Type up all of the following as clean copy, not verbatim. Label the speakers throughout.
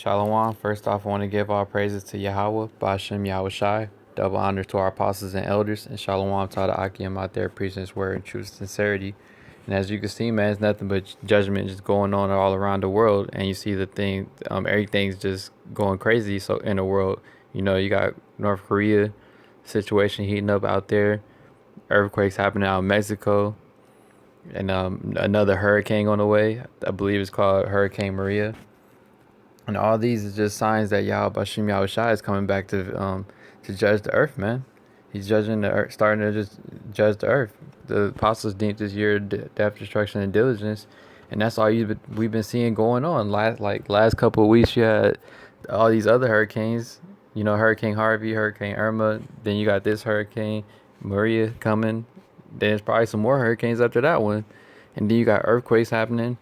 Speaker 1: Shalom. First off, I want to give all praises to Yahweh, Bashem Yahweh Shai. Double honor to our apostles and elders, and Shalom to all the Akim out there preaching his word in true sincerity. And as you can see, man, it's nothing but judgment just going on all around the world. And you see the thing, everything's just going crazy. So in the world, you got North Korea situation heating up out there, earthquakes happening out in Mexico, and another hurricane on the way. I believe it's called Hurricane Maria. And all these is just signs that Yahweh Bashim Yahweh Shai is coming back to judge the earth, man. He's judging the earth, starting to just judge the earth. The apostles deemed this year death, destruction, and diligence, and that's all we've been seeing going on. Last couple of weeks, you had all these other hurricanes. Hurricane Harvey, Hurricane Irma. Then you got this hurricane Maria coming. Then there's probably some more hurricanes after that one, and then you got earthquakes happening.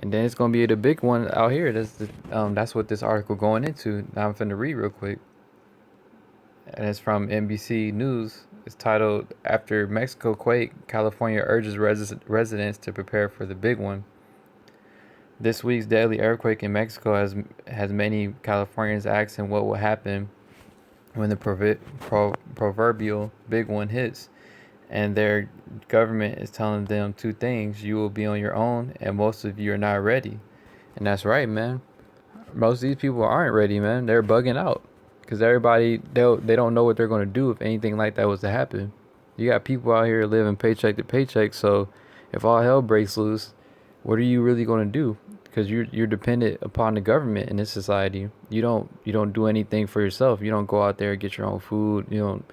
Speaker 1: And then it's gonna be the big one out here. That's what this article going into. Now I'm finna read real quick, and it's from NBC News. It's titled "After Mexico Quake, California Urges Residents to Prepare for the Big One." This week's deadly earthquake in Mexico has many Californians asking what will happen when the proverbial big one hits, and their government is telling them two things: you will be on your own, and most of you are not ready. And that's right, man. Most of these people aren't ready, man. They're bugging out because they don't know what they're going to do if anything like that was to happen. You got people out here living paycheck to paycheck, so if all hell breaks loose, what are you really going to do? Because you're dependent upon the government in this society. You don't do anything for yourself. You don't go out there and get your own food. You don't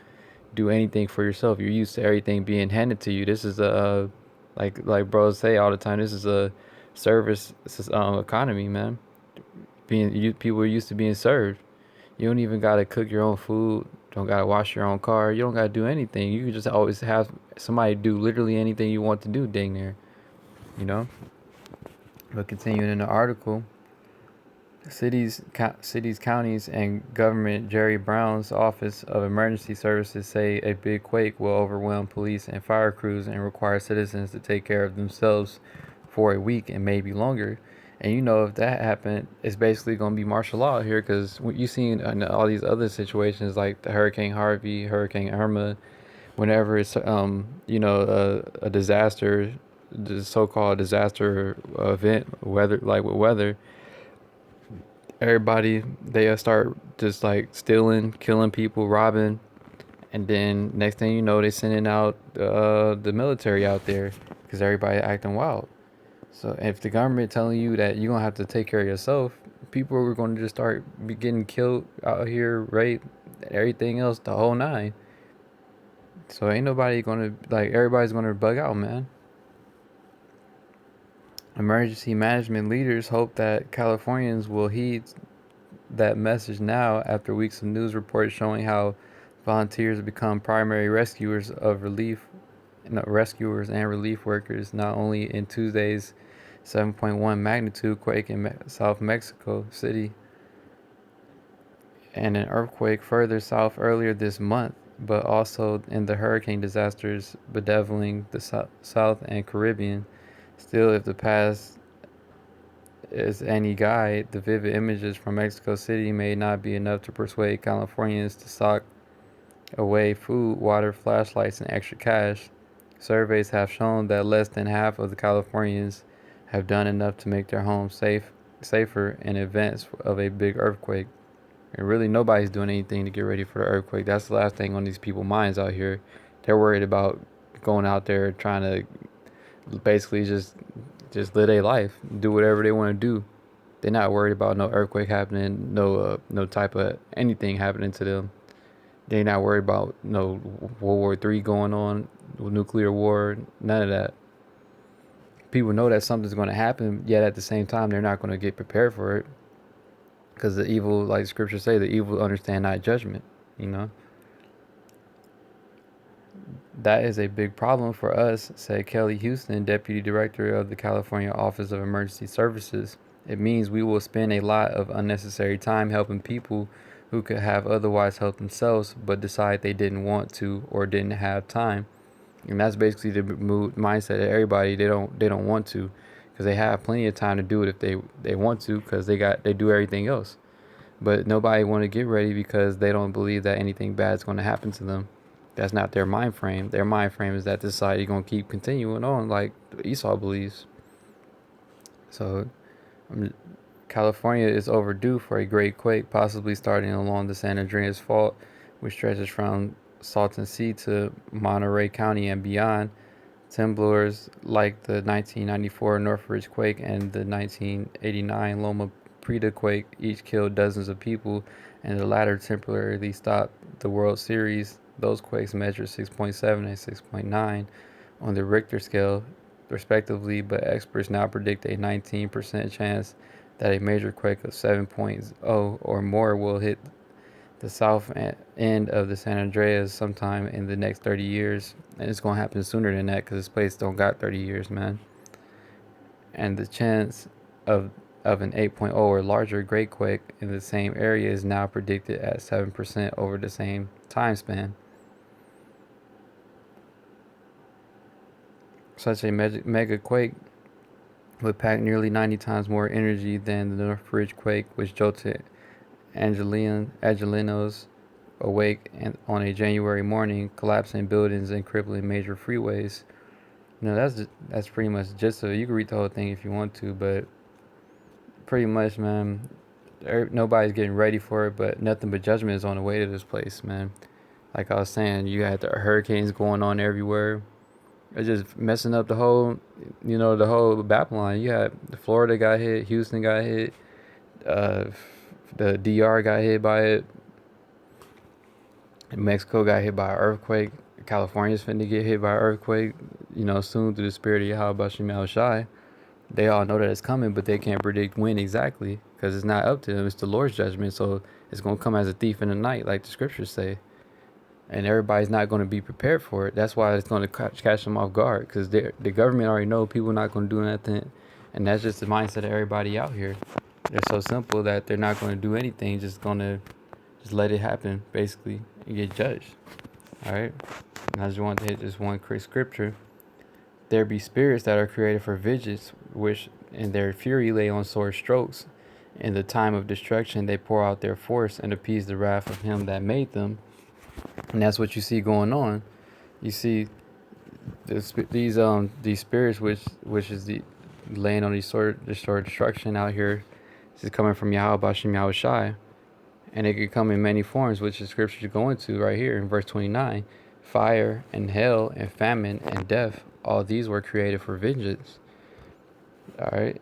Speaker 1: do anything for yourself. You're used to everything being handed to you. This is like bros say all the time. This is a service economy, man. People are used to being served. You don't even gotta cook your own food. Don't gotta wash your own car. You don't gotta do anything. You can just always have somebody do literally anything you want to do, dang near. You know. But continuing in the article, cities, counties, and government Jerry Brown's Office of Emergency Services say a big quake will overwhelm police and fire crews and require citizens to take care of themselves for a week and maybe longer. And if that happened, it's basically going to be martial law here because you seen in all these other situations like the Hurricane Harvey, Hurricane Irma, whenever it's a disaster, the so-called disaster event, weather like with weather, everybody they start just like stealing, killing people, robbing, and then next thing you know, they sending out the military out there because everybody acting wild. So if the government telling you that you're gonna have to take care of yourself, people are going to just start getting killed out here, raped, everything else, the whole nine. So ain't nobody gonna everybody's gonna bug out, man. Emergency management leaders hope that Californians will heed that message now after weeks of news reports showing how volunteers have become primary rescuers and relief workers, not only in Tuesday's 7.1 magnitude quake in South Mexico City and an earthquake further south earlier this month, but also in the hurricane disasters bedeviling the South and Caribbean. Still, if the past is any guide, the vivid images from Mexico City may not be enough to persuade Californians to sock away food, water, flashlights, and extra cash. Surveys have shown that less than half of the Californians have done enough to make their homes safer in advance of a big earthquake. And really, nobody's doing anything to get ready for the earthquake. That's the last thing on these people's minds out here. They're worried about going out there trying to basically just live their life, do whatever they want to do. They're not worried about no earthquake happening, no type of anything happening to them. They're not worried about no World War III going on, nuclear war, none of that. People know that something's going to happen, yet at the same time they're not going to get prepared for it, because the evil, like Scripture say, the evil understand not judgment. You know. That is a big problem for us, said Kelly Houston, Deputy Director of the California Office of Emergency Services. It means we will spend a lot of unnecessary time helping people who could have otherwise helped themselves but decide they didn't want to or didn't have time. And that's basically the mindset of everybody. They don't want to because they have plenty of time to do it if they want to because they do everything else. But nobody want to get ready because they don't believe that anything bad is going to happen to them. That's not their mind frame. Their mind frame is that the society going to keep continuing on like Esau believes. So California is overdue for a great quake, possibly starting along the San Andreas Fault, which stretches from Salton Sea to Monterey County and beyond. Temblors like the 1994 Northridge quake and the 1989 Loma Prieta quake each killed dozens of people, and the latter temporarily stopped the World Series. Those quakes measured 6.7 and 6.9 on the Richter scale, respectively, but experts now predict a 19% chance that a major quake of 7.0 or more will hit the south end of the San Andreas sometime in the next 30 years. And it's going to happen sooner than that because this place don't got 30 years, man. And the chance of an 8.0 or larger great quake in the same area is now predicted at 7% over the same time span. Such a mega quake would pack nearly 90 times more energy than the Northridge quake, which jolted Angelinos awake on a January morning, collapsing buildings and crippling major freeways. That's pretty much just so you can read the whole thing if you want to, but pretty much, man, nobody's getting ready for it, but nothing but judgment is on the way to this place, man. Like I was saying, you had the hurricanes going on everywhere. It's just messing up the whole, the whole Babylon. You had Florida got hit, Houston got hit, uh, the DR got hit by it, Mexico got hit by an earthquake, California's finna get hit by an earthquake, soon through the spirit of Yahweh Bashem Yahushai. They all know that it's coming, but they can't predict when exactly because it's not up to them. It's the Lord's judgment, so it's going to come as a thief in the night, like the scriptures say. And everybody's not going to be prepared for it. That's why it's going to catch them off guard because the government already know people not going to do nothing. And that's just the mindset of everybody out here. They're so simple that they're not going to do anything, just going to just let it happen, basically, and get judged. All right? And I just want to hit this one quick scripture. There be spirits that are created for vengeance, which in their fury lay on sore strokes. In the time of destruction, they pour out their force and appease the wrath of him that made them. And that's what you see going on. You see these spirits, which is the laying on these sort of destruction out here. This is coming from Yahweh Bashem Yahushai, and it could come in many forms, which the scripture is going to right here in verse 29. Fire and hell and famine and death, all these were created for vengeance. All right,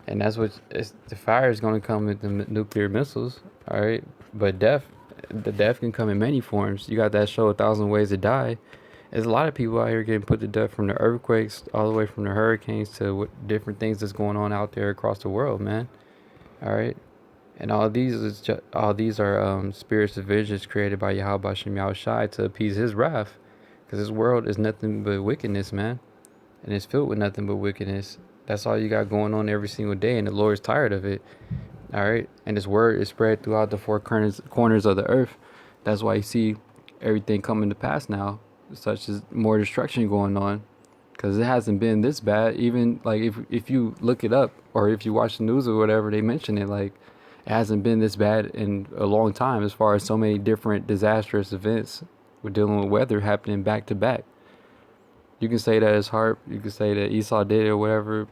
Speaker 1: and that's what the fire is going to come with the nuclear missiles. All right, but the death can come in many forms. You got that show 1,000 Ways to Die. There's a lot of people out here getting put to death from the earthquakes all the way from the hurricanes to what different things that's going on out there across the world, man. All right, and all these are spirits of vengeance created by Yahweh Bashem Yahushai to appease his wrath, because this world is nothing but wickedness, man, and it's filled with nothing but wickedness. That's all you got going on every single day, and the Lord's tired of it. All right, and His word is spread throughout the four corners of the earth. That's why you see everything coming to pass now, such as more destruction going on, because it hasn't been this bad. Even like if you look it up or if you watch the news or whatever, they mention it, like it hasn't been this bad in a long time, as far as so many different disastrous events. We're dealing with weather happening back to back. You can say that it's hard. You can say that Esau did it or whatever,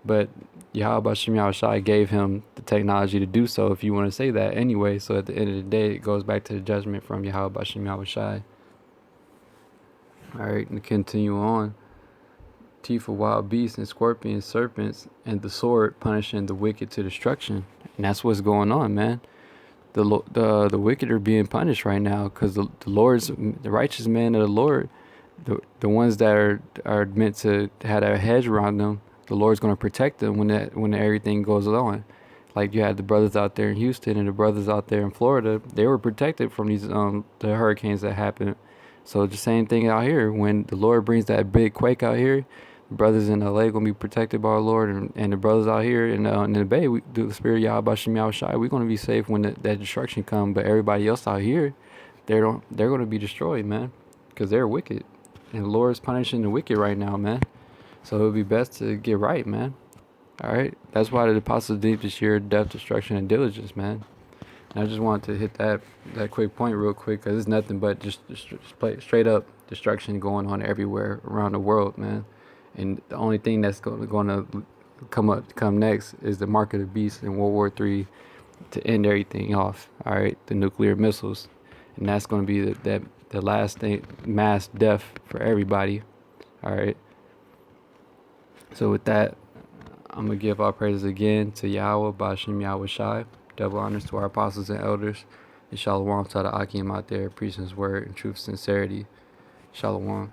Speaker 1: but Yahweh Bashem Yahushai gave him the technology to do so, if you want to say that anyway. So at the end of the day, it goes back to the judgment from Yahweh Bashem Yahushai. All right, and continue on. Teeth of wild beasts and scorpions, serpents, and the sword punishing the wicked to destruction. And that's what's going on, man. The wicked are being punished right now because the righteous men of the Lord, the ones that are meant to have a hedge around them, the Lord's going to protect them when everything goes on. Like you had the brothers out there in Houston and the brothers out there in Florida, they were protected from these the hurricanes that happened. So the same thing out here. When the Lord brings that big quake out here, the brothers in LA going to be protected by the Lord, and the brothers out here in the Bay, the Spirit of Yahweh Bashem Yahushai, we're going to be safe when that destruction comes. But everybody else out here, they're going to be destroyed, man, because they're wicked, and the Lord's punishing the wicked right now, man. So it would be best to get right, man. All right, that's why the apostles did this year: death, destruction, and diligence, man. And I just wanted to hit that quick point real quick because it's nothing but just straight up destruction going on everywhere around the world, man. And the only thing that's going to come next is the mark of the beast in World War III to end everything off. All right, the nuclear missiles, and that's going to be the last thing, mass death for everybody. All right. So with that, I'm gonna give our praises again to Yahweh, Ba'ashem Yahweh Shai. Double honors to our apostles and elders. And Shalom to the Akim out there, preaching his word in truth, sincerity. Shalom.